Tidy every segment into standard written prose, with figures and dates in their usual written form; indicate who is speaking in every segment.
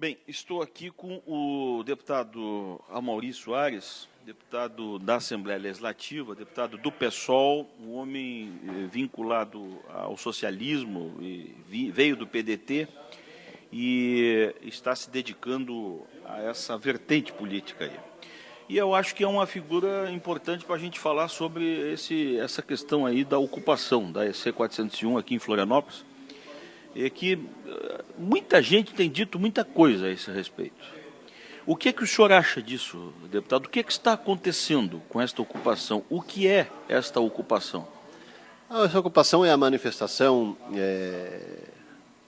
Speaker 1: Bem, estou aqui com o deputado Amaury Soares, deputado da Assembleia Legislativa, deputado do PSOL, um homem vinculado ao socialismo, veio do PDT e está se dedicando a essa vertente política aí. E eu acho que é uma figura importante para a gente falar sobre essa questão aí da ocupação da EC 401 aqui em Florianópolis. É que muita gente tem dito muita coisa a esse respeito. O que é que o senhor acha disso, deputado? O que é que está acontecendo com esta ocupação? O que é esta ocupação?
Speaker 2: Essa ocupação é a manifestação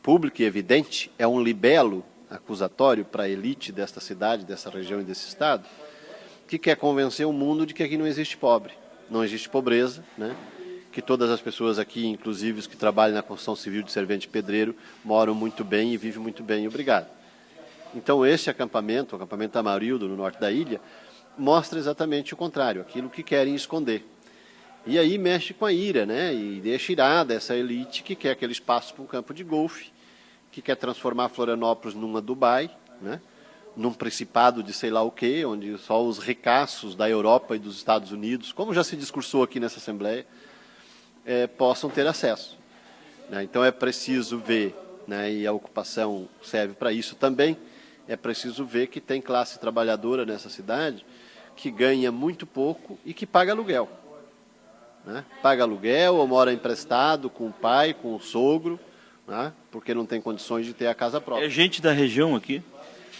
Speaker 2: pública e evidente, é um libelo acusatório para a elite desta cidade, dessa região e desse estado, que quer convencer o mundo de que aqui não existe pobre, não existe pobreza, né? Que todas as pessoas aqui, inclusive os que trabalham na construção civil de servente pedreiro, moram muito bem e vivem muito bem, obrigado. Então esse acampamento, o acampamento Amarildo, no norte da ilha, mostra exatamente o contrário, aquilo que querem esconder. E aí mexe com a ira, né? E deixa irada essa elite que quer aquele espaço para um campo de golfe, que quer transformar Florianópolis numa Dubai, né? Num principado de sei lá o quê, onde só os ricaços da Europa e dos Estados Unidos, como já se discursou aqui nessa Assembleia, possam ter acesso. Né? Então é preciso ver, né, e a ocupação serve para isso também, é preciso ver que tem classe trabalhadora nessa cidade que ganha muito pouco e que paga aluguel. Né? Paga aluguel ou mora emprestado com o pai, com o sogro, né? Porque não tem condições de ter a casa própria.
Speaker 1: É gente da região aqui?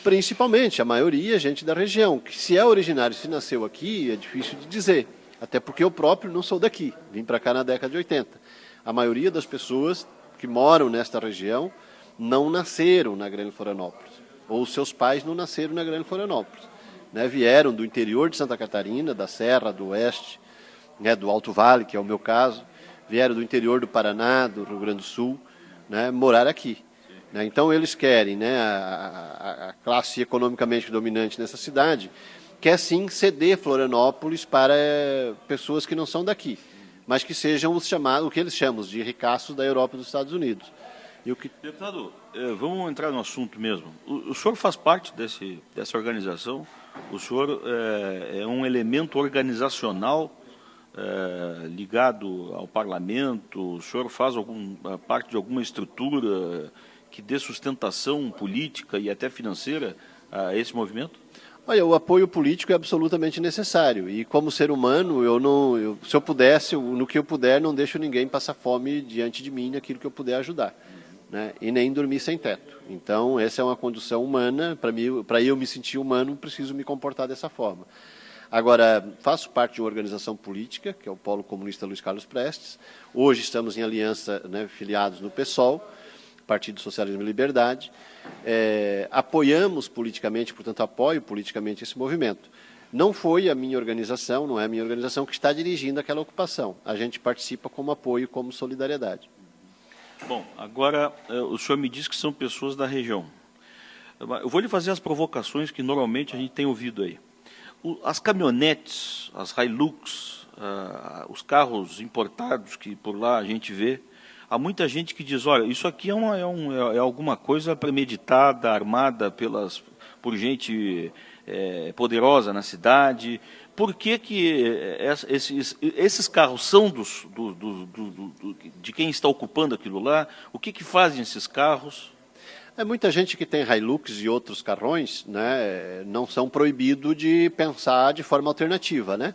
Speaker 2: Principalmente, a maioria é gente da região, que se é originário, se nasceu aqui, é difícil de dizer. Até porque eu próprio não sou daqui, vim para cá na década de 80. A maioria das pessoas que moram nesta região não nasceram na Grande Florianópolis, ou seus pais não nasceram na Grande Florianópolis. Né? Vieram do interior de Santa Catarina, da Serra, do Oeste, né, do Alto Vale, que é o meu caso, vieram do interior do Paraná, do Rio Grande do Sul, né, morar aqui. Né? Então eles querem, né, a classe economicamente dominante nessa cidade, quer sim ceder Florianópolis para pessoas que não são daqui, mas que sejam os chamados, o que eles chamam de ricaços da Europa e dos Estados Unidos. E o que...
Speaker 1: Deputado, vamos entrar no assunto mesmo. O senhor faz parte dessa organização? O senhor é um elemento organizacional ligado ao parlamento? O senhor faz parte de alguma estrutura que dê sustentação política e até financeira a esse movimento?
Speaker 2: Olha, o apoio político é absolutamente necessário e como ser humano, se eu pudesse, no que eu puder, não deixo ninguém passar fome diante de mim naquilo que eu puder ajudar, né? E nem dormir sem teto. Então, essa é uma condição humana, para eu me sentir humano, preciso me comportar dessa forma. Agora, faço parte de uma organização política, que é o Polo Comunista Luiz Carlos Prestes. Hoje estamos em aliança, né, filiados no PSOL, Partido Socialismo e Liberdade, apoiamos politicamente, portanto, apoio politicamente esse movimento. Não foi a minha organização, não é a minha organização que está dirigindo aquela ocupação. A gente participa como apoio, como solidariedade.
Speaker 1: Bom, agora o senhor me diz que são pessoas da região. Eu vou lhe fazer as provocações que normalmente a gente tem ouvido aí. As caminhonetes, as Hilux, os carros importados que por lá a gente vê, há muita gente que diz, olha, isso aqui é alguma coisa premeditada, armada por gente poderosa na cidade. Por que esses carros são de quem está ocupando aquilo lá? O que fazem esses carros?
Speaker 2: Muita gente que tem Hilux e outros carrões, né, não são proibidos de pensar de forma alternativa, né?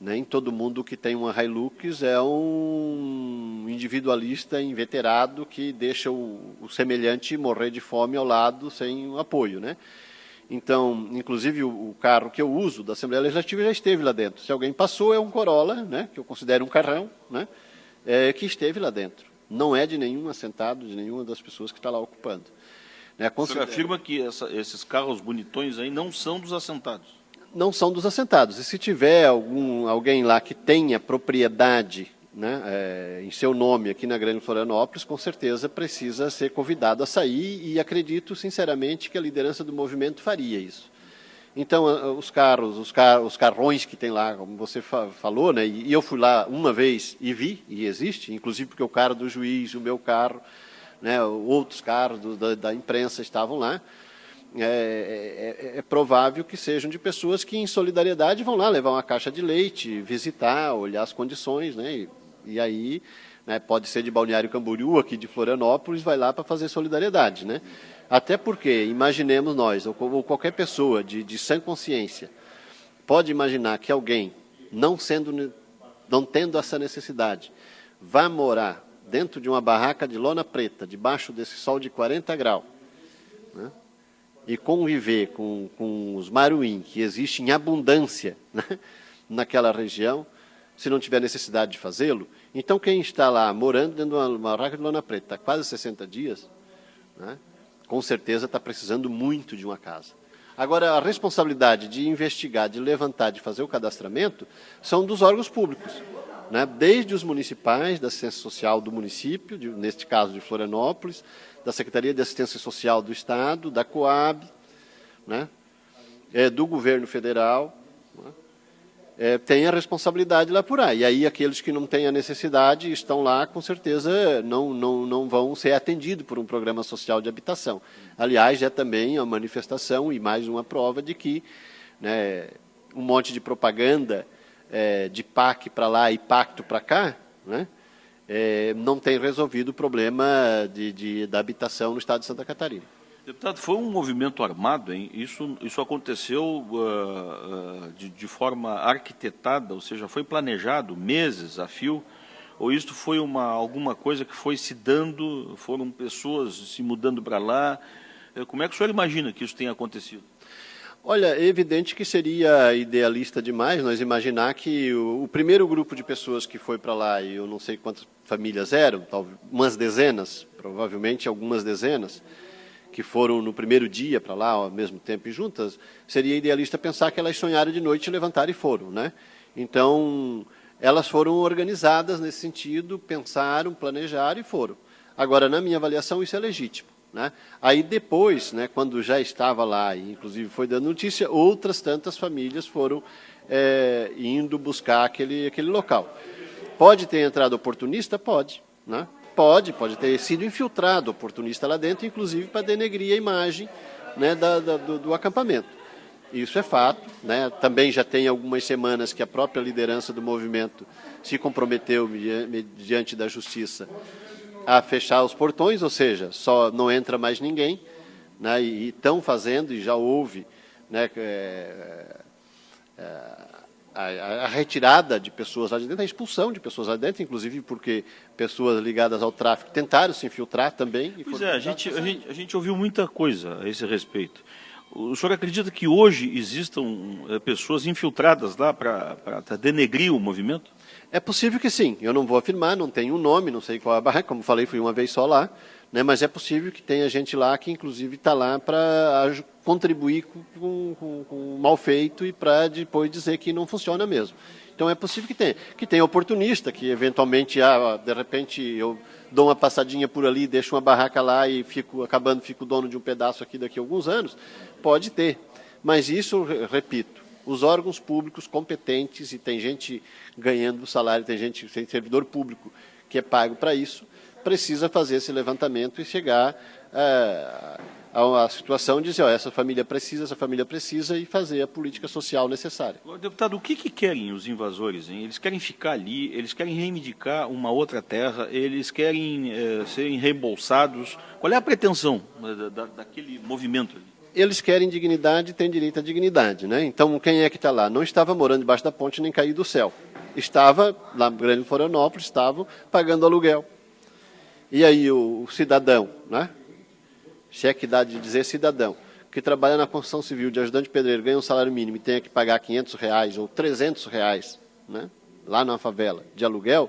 Speaker 2: Nem todo mundo que tem uma Hilux é um individualista inveterado que deixa o semelhante morrer de fome ao lado sem um apoio, né? Então, inclusive o carro que eu uso da Assembleia Legislativa já esteve lá dentro. Se alguém passou, é um Corolla, né, que eu considero um carrão, né, que esteve lá dentro. Não é de nenhum assentado, de nenhuma das pessoas que está lá ocupando. Né,
Speaker 1: o senhor afirma que esses carros bonitões aí não são dos assentados?
Speaker 2: Não são dos assentados. E se tiver alguém lá que tenha propriedade, né, em seu nome aqui na Grande Florianópolis, com certeza precisa ser convidado a sair e acredito sinceramente que a liderança do movimento faria isso. Então, os carrões que tem lá, como você falou, né, e eu fui lá uma vez e vi, e existe, inclusive porque o carro do juiz, o meu carro, né, outros carros da imprensa estavam lá, é provável que sejam de pessoas que, em solidariedade, vão lá levar uma caixa de leite, visitar, olhar as condições, né? E aí, né, pode ser de Balneário Camboriú, aqui de Florianópolis, vai lá para fazer solidariedade, né? Até porque, imaginemos nós, ou qualquer pessoa de sã consciência, pode imaginar que alguém, não tendo essa necessidade, vá morar dentro de uma barraca de lona preta, debaixo desse sol de 40 graus, né? E conviver com os maruim, que existem em abundância, né, naquela região, se não tiver necessidade de fazê-lo. Então, quem está lá morando dentro de uma barraca de lona preta há quase 60 dias, né, com certeza está precisando muito de uma casa. Agora, a responsabilidade de investigar, de levantar, de fazer o cadastramento, são dos órgãos públicos, né, desde os municipais, da assistência social do município, neste caso de Florianópolis, da Secretaria de Assistência Social do Estado, da Coab, né, do governo federal, né, tem a responsabilidade lá por aí. E aí aqueles que não têm a necessidade estão lá, com certeza não vão ser atendidos por um programa social de habitação. Aliás, é também uma manifestação e mais uma prova de que, né, um monte de propaganda de PAC para lá e pacto para cá, né, não tem resolvido o problema da habitação no estado de Santa Catarina.
Speaker 1: Deputado, foi um movimento armado, hein? Isso aconteceu de forma arquitetada, ou seja, foi planejado meses a fio, ou isso foi alguma coisa que foi se dando, foram pessoas se mudando para lá? Como é que o senhor imagina que isso tenha acontecido?
Speaker 2: Olha, é evidente que seria idealista demais nós imaginar que o primeiro grupo de pessoas que foi para lá, e eu não sei quantas famílias eram, talvez umas dezenas, provavelmente algumas dezenas, que foram no primeiro dia para lá ao mesmo tempo e juntas, seria idealista pensar que elas sonharam de noite, levantaram e foram, né? Então, elas foram organizadas nesse sentido, pensaram, planejaram e foram. Agora, na minha avaliação, isso é legítimo, né? Aí depois, né, quando já estava lá, e inclusive foi dando notícia, outras tantas famílias foram indo buscar aquele local. Pode ter entrado oportunista? Pode, né? Pode ter sido infiltrado oportunista lá dentro, inclusive para denegrir a imagem, né, do acampamento. Isso é fato, né? Também já tem algumas semanas que a própria liderança do movimento se comprometeu, diante da justiça, a fechar os portões, ou seja, só não entra mais ninguém, né? E estão fazendo, e já houve, né, a retirada de pessoas lá de dentro, a expulsão de pessoas lá de dentro, inclusive porque pessoas ligadas ao tráfico tentaram se infiltrar também.
Speaker 1: Pois é, a gente ouviu muita coisa a esse respeito. O senhor acredita que hoje existam pessoas infiltradas lá para denegrir o movimento?
Speaker 2: É possível que sim. Eu não vou afirmar, não tenho um nome, não sei qual é a barraca, como falei, fui uma vez só lá, né, mas é possível que tenha gente lá que, inclusive, está lá para contribuir com o mal feito e para depois dizer que não funciona mesmo. Então, é possível que tenha oportunista, que, eventualmente, de repente, eu dou uma passadinha por ali, deixo uma barraca lá e fico dono de um pedaço aqui daqui a alguns anos. Pode ter. Mas isso, repito, os órgãos públicos competentes, e tem gente ganhando salário, tem servidor público que é pago para isso, precisa fazer esse levantamento e chegar a uma situação de dizer, essa família precisa, e fazer a política social necessária.
Speaker 1: Deputado, o que querem os invasores, hein? Eles querem ficar ali, eles querem reivindicar uma outra terra, eles querem serem reembolsados. Qual é a pretensão daquele movimento ali?
Speaker 2: Eles querem dignidade e têm direito à dignidade, né? Então, quem é que está lá? Não estava morando debaixo da ponte nem caído do céu. Estava lá no Grande Florianópolis, estavam pagando aluguel. E aí o cidadão, né? Se é que dá de dizer cidadão, que trabalha na construção civil de ajudante de pedreiro, ganha um salário mínimo e tenha que pagar R$500 ou R$300, né, lá na favela, de aluguel,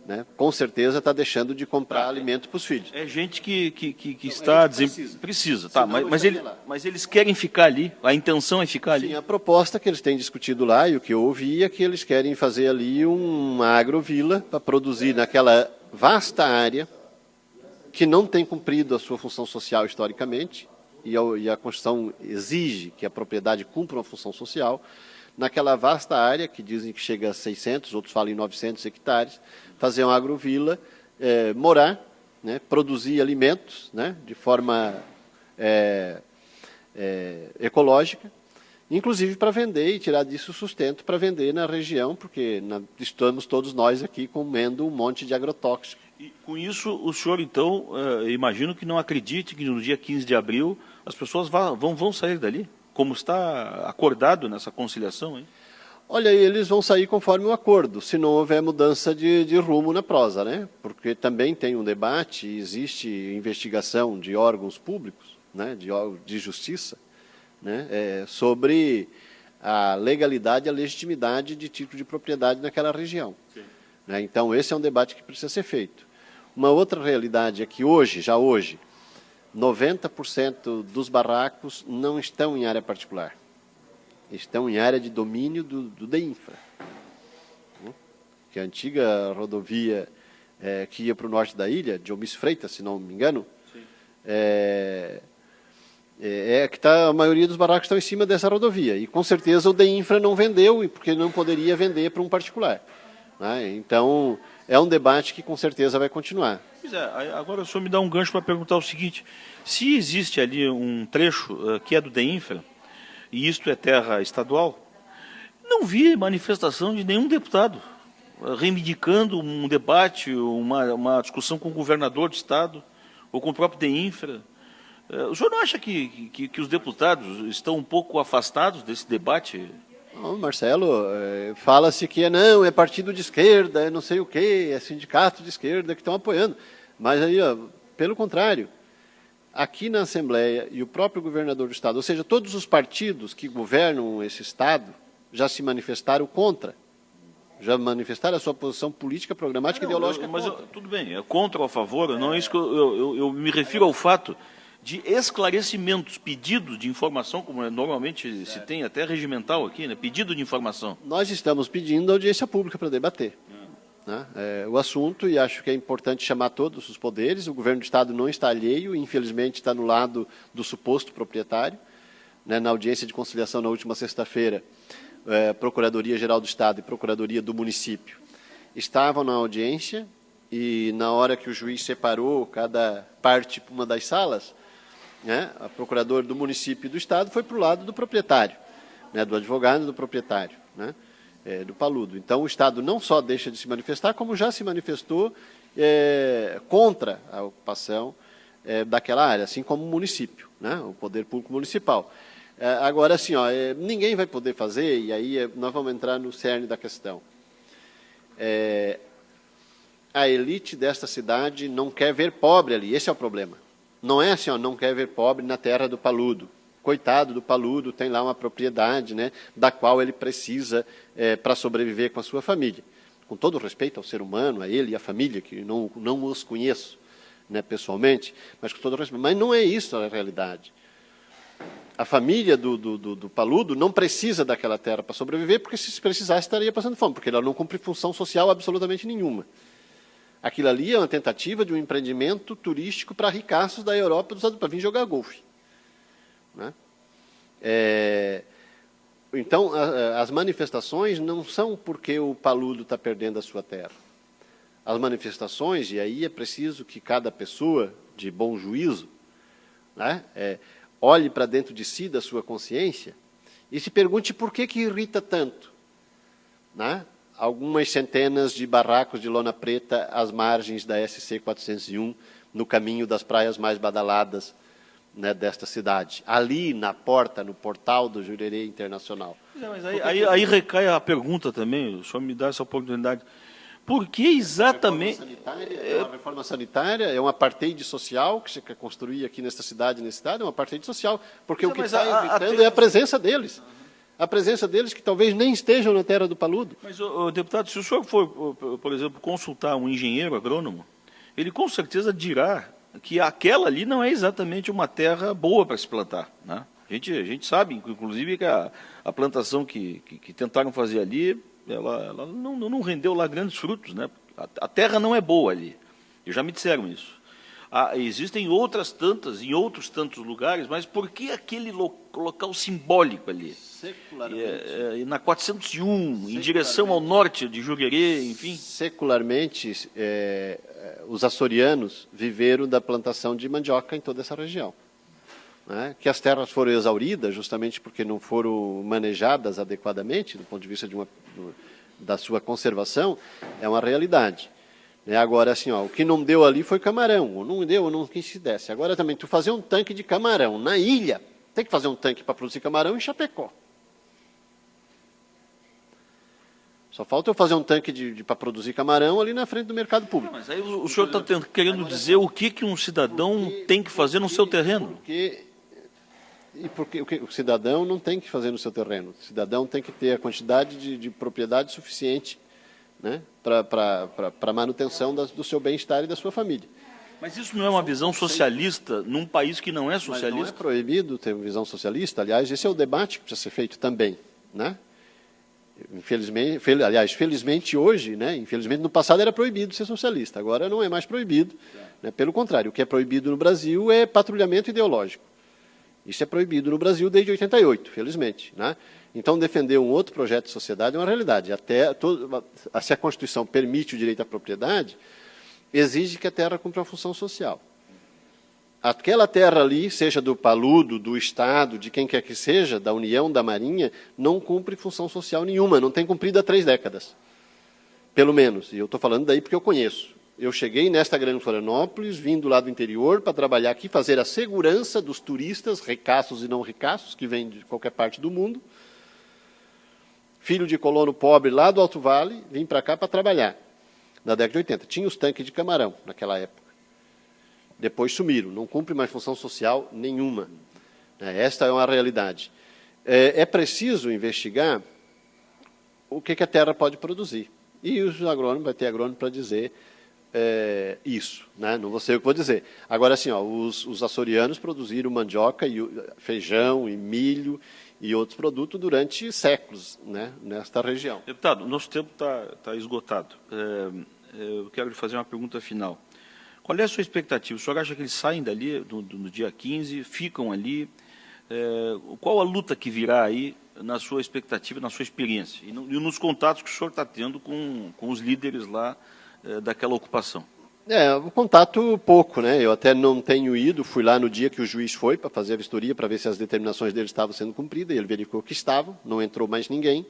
Speaker 2: né, com certeza está deixando de comprar alimento para os filhos.
Speaker 1: É gente que está... Precisa, tá, mas eles querem ficar ali, a intenção é ficar ali.
Speaker 2: Sim, a proposta que eles têm discutido lá, e o que eu ouvi, é que eles querem fazer ali uma agrovila para produzir naquela vasta área que não tem cumprido a sua função social historicamente, e a Constituição exige que a propriedade cumpra uma função social, naquela vasta área, que dizem que chega a 600, outros falam em 900 hectares, fazer uma agrovila, morar, né, produzir alimentos, né, de forma ecológica, inclusive para vender e tirar disso sustento para vender na região, porque estamos todos nós aqui comendo um monte de agrotóxico.
Speaker 1: E com isso, o senhor, então, imagino que não acredite que no dia 15 de abril as pessoas vão sair dali, como está acordado nessa conciliação, hein?
Speaker 2: Olha, eles vão sair conforme o acordo, se não houver mudança de rumo na prosa, né? Porque também tem um debate, existe investigação de órgãos públicos, né, de justiça, né, sobre a legalidade e a legitimidade de título de propriedade naquela região. Né? Então, esse é um debate que precisa ser feito. Uma outra realidade é que já hoje, 90% dos barracos não estão em área particular. Estão em área de domínio do DEINFRA, que é a antiga rodovia que ia para o norte da ilha, de Omis Freitas, se não me engano, que a maioria dos barracos estão em cima dessa rodovia. E, com certeza, o DEINFRA não vendeu, porque não poderia vender para um particular. Né? Então, é um debate que, com certeza, vai continuar.
Speaker 1: Pois é, agora o senhor me dá um gancho para perguntar o seguinte: se existe ali um trecho que é do DEINFRA, e isto é terra estadual, não vi manifestação de nenhum deputado reivindicando um debate, uma discussão com o governador do estado ou com o próprio DEINFRA. O senhor não acha que os deputados estão um pouco afastados desse debate?
Speaker 2: Não, Marcelo, fala-se que não, é partido de esquerda, é não sei o quê, é sindicato de esquerda que estão apoiando. Mas aí, pelo contrário, aqui na Assembleia e o próprio governador do estado, ou seja, todos os partidos que governam esse estado já se manifestaram contra. Já manifestaram a sua posição política, programática e ideológica contra.
Speaker 1: Tudo bem, é contra ou a favor, não é isso que eu me refiro ao fato de esclarecimentos, pedidos de informação, como normalmente se tem até regimental aqui, né? Pedido de informação.
Speaker 2: Nós estamos pedindo audiência pública para debater. Né? O assunto, e acho que é importante chamar todos os poderes. O governo do estado não está alheio, infelizmente está no lado do suposto proprietário. Né? Na audiência de conciliação na última sexta-feira, Procuradoria-Geral do Estado e Procuradoria do Município estavam na audiência e, na hora que o juiz separou cada parte para uma das salas, né, a procuradora do município e do estado foi para o lado do proprietário, né, do advogado e do proprietário, né, do Paludo. Então, o estado não só deixa de se manifestar, como já se manifestou contra a ocupação daquela área, assim como o município, né, o poder público municipal. Agora, assim, ninguém vai poder fazer, e aí nós vamos entrar no cerne da questão. A elite desta cidade não quer ver pobre ali, esse é o problema. Não é assim, não quer ver pobre na terra do Paludo. Coitado do Paludo, tem lá uma propriedade, né, da qual ele precisa para sobreviver com a sua família. Com todo o respeito ao ser humano, a ele e à família, que não os conheço, né, pessoalmente, mas com todo o respeito. Mas não é isso a realidade. A família do Paludo não precisa daquela terra para sobreviver, porque se precisasse estaria passando fome, porque ela não cumpre função social absolutamente nenhuma. Aquilo ali é uma tentativa de um empreendimento turístico para ricaços da Europa, dos Estados Unidos, para vir jogar golfe. Né? Então, as manifestações não são porque o Paludo está perdendo a sua terra. As manifestações, e aí é preciso que cada pessoa de bom juízo, né, olhe para dentro de si, da sua consciência, e se pergunte por que irrita tanto, né? Algumas centenas de barracos de lona preta às margens da SC 401, no caminho das praias mais badaladas, né, desta cidade. Ali, na porta, no portal do Jurerê Internacional.
Speaker 1: Mas aí recai a pergunta também, o senhor me dá essa oportunidade. Por que exatamente...
Speaker 2: É uma reforma sanitária, é um apartheid social que você quer construir aqui nesta cidade, nesse estado, é um apartheid social, porque o que está evitando é a presença deles. A presença deles que talvez nem estejam na terra do Paludo.
Speaker 1: Mas, deputado, se o senhor for, por exemplo, consultar um engenheiro agrônomo, ele com certeza dirá que aquela ali não é exatamente uma terra boa para se plantar. Né? A gente sabe, inclusive, que a plantação que tentaram fazer ali, ela não rendeu lá grandes frutos. Né? A terra não é boa ali. E já me disseram isso. Existem outras tantas, em outros tantos lugares, mas por que aquele local simbólico ali? Secularmente. Na 401, em direção ao norte de Jurerê, enfim.
Speaker 2: Secularmente, os açorianos viveram da plantação de mandioca em toda essa região. né, que as terras foram exauridas justamente porque não foram manejadas adequadamente, do ponto de vista da sua conservação, é uma realidade. Agora, assim, ó, o que não deu ali foi camarão, não deu, não quis se desse. Agora também, tu fazer um tanque de camarão na ilha, tem que fazer um tanque para produzir camarão em Chapecó. Só falta eu fazer um tanque para produzir camarão ali na frente do mercado público.
Speaker 1: Mas aí o senhor está querendo dizer o que um cidadão tem que fazer no seu terreno?
Speaker 2: Porque o cidadão não tem que fazer no seu terreno. O cidadão tem que ter a quantidade de propriedade suficiente, né, para a manutenção do seu bem-estar e da sua família.
Speaker 1: Mas isso não é uma visão socialista num país que não é socialista?
Speaker 2: Mas não é proibido ter uma visão socialista. Aliás, esse é o debate que precisa ser feito também, né? Felizmente hoje, né? Infelizmente no passado era proibido ser socialista, agora não é mais proibido, né? Pelo contrário, o que é proibido no Brasil é patrulhamento ideológico. Isso é proibido no Brasil desde 88, felizmente, né? Então defender um outro projeto de sociedade é uma realidade. Se a Constituição permite o direito à propriedade, exige que a terra cumpra uma função social. Aquela terra ali, seja do Paludo, do Estado, de quem quer que seja, da União, da Marinha, não cumpre função social nenhuma, não tem cumprido há 3 décadas, pelo menos. E eu estou falando daí porque eu conheço. Eu cheguei nesta Grande Florianópolis, vindo lá do interior, para trabalhar aqui, fazer a segurança dos turistas, ricaços e não ricaços, que vêm de qualquer parte do mundo. Filho de colono pobre lá do Alto Vale, vim para cá para trabalhar, na década de 80. Tinha os tanques de camarão naquela época. Depois sumiram, não cumpre mais função social nenhuma. Esta é uma realidade. É preciso investigar o que a terra pode produzir. E os agrônomos, vai ter agrônomo para dizer isso, né? Não vou ser eu que vou dizer. Agora, assim, ó, os açorianos produziram mandioca, e feijão e milho e outros produtos durante séculos, né, nesta região.
Speaker 1: Deputado, nosso tempo está esgotado. Eu quero lhe fazer uma pergunta final. Qual é a sua expectativa? O senhor acha que eles saem dali no dia 15, ficam ali? Qual a luta que virá aí na sua expectativa, na sua experiência? E nos contatos que o senhor está tendo com os líderes lá daquela ocupação?
Speaker 2: O contato pouco, né? Eu até não tenho ido, fui lá no dia que o juiz foi para fazer a vistoria, para ver se as determinações dele estavam sendo cumpridas, e ele verificou que estavam, não entrou mais ninguém,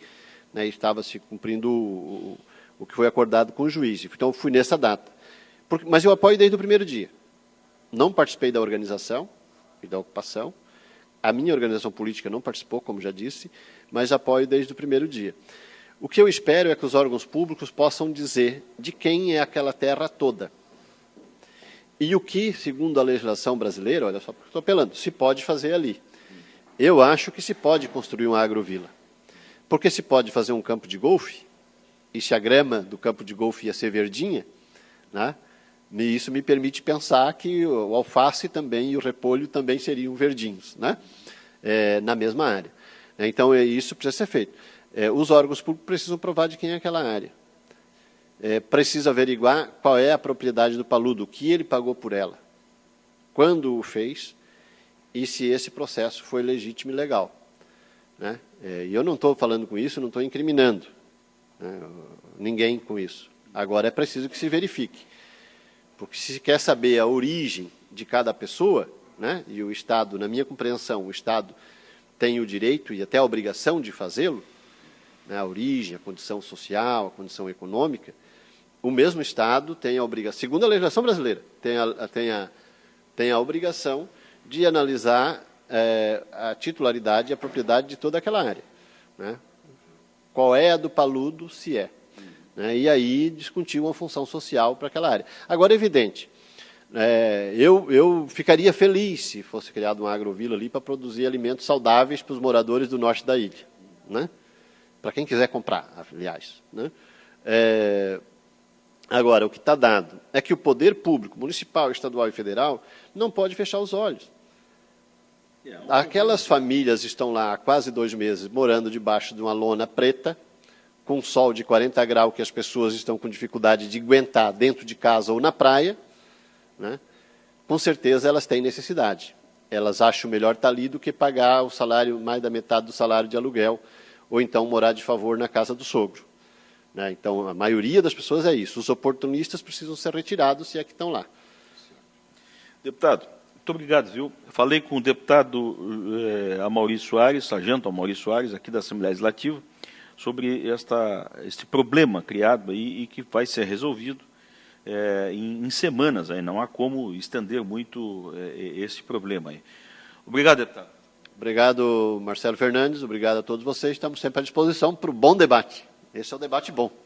Speaker 2: né? Estava se cumprindo o que foi acordado com o juiz. Então, fui nessa data. Mas eu apoio desde o primeiro dia. Não participei da organização e da ocupação. A minha organização política não participou, como já disse, mas apoio desde o primeiro dia. O que eu espero é que os órgãos públicos possam dizer de quem é aquela terra toda. E o que, segundo a legislação brasileira, olha só, porque estou apelando, se pode fazer ali. Eu acho que se pode construir uma agrovila. Porque se pode fazer um campo de golfe, e se a grama do campo de golfe ia ser verdinha, né? E isso me permite pensar que o alface também e o repolho também seriam verdinhos, né? Na mesma área. Então, isso precisa ser feito. Os órgãos públicos precisam provar de quem é aquela área. Precisa averiguar qual é a propriedade do Paludo, o que ele pagou por ela, quando o fez, e se esse processo foi legítimo e legal, né? E eu não estou falando com isso, não estou incriminando, né, ninguém com isso. Agora é preciso que se verifique. Porque se quer saber a origem de cada pessoa, né, e o Estado, na minha compreensão, o Estado tem o direito e até a obrigação de fazê-lo, né, a origem, a condição social, a condição econômica, o mesmo Estado tem a obrigação, segundo a legislação brasileira, tem a obrigação de analisar a titularidade e a propriedade de toda aquela área, né? Qual é a do Paludo, se é. Né, e aí discutir uma função social para aquela área. Agora, é evidente, eu ficaria feliz se fosse criada uma agrovila ali para produzir alimentos saudáveis para os moradores do norte da ilha, né? Para quem quiser comprar, aliás, né? Agora, o que está dado é que o poder público, municipal, estadual e federal, não pode fechar os olhos. Aquelas famílias estão lá há quase 2 meses morando debaixo de uma lona preta, com sol de 40 graus que as pessoas estão com dificuldade de aguentar dentro de casa ou na praia, né? Com certeza elas têm necessidade. Elas acham melhor estar ali do que pagar o salário, mais da metade do salário de aluguel, ou então morar de favor na casa do sogro, né? Então, a maioria das pessoas é isso. Os oportunistas precisam ser retirados, se é que estão lá.
Speaker 1: Deputado, Muito obrigado, viu? Falei com o deputado Amaury Soares, sargento Amaury Soares, aqui da Assembleia Legislativa, sobre este problema criado aí e que vai ser resolvido em semanas. Aí não há como estender muito esse problema aí. Obrigado, deputado.
Speaker 2: Obrigado, Marcelo Fernandes. Obrigado a todos vocês. Estamos sempre à disposição para o bom debate. Esse é o debate bom.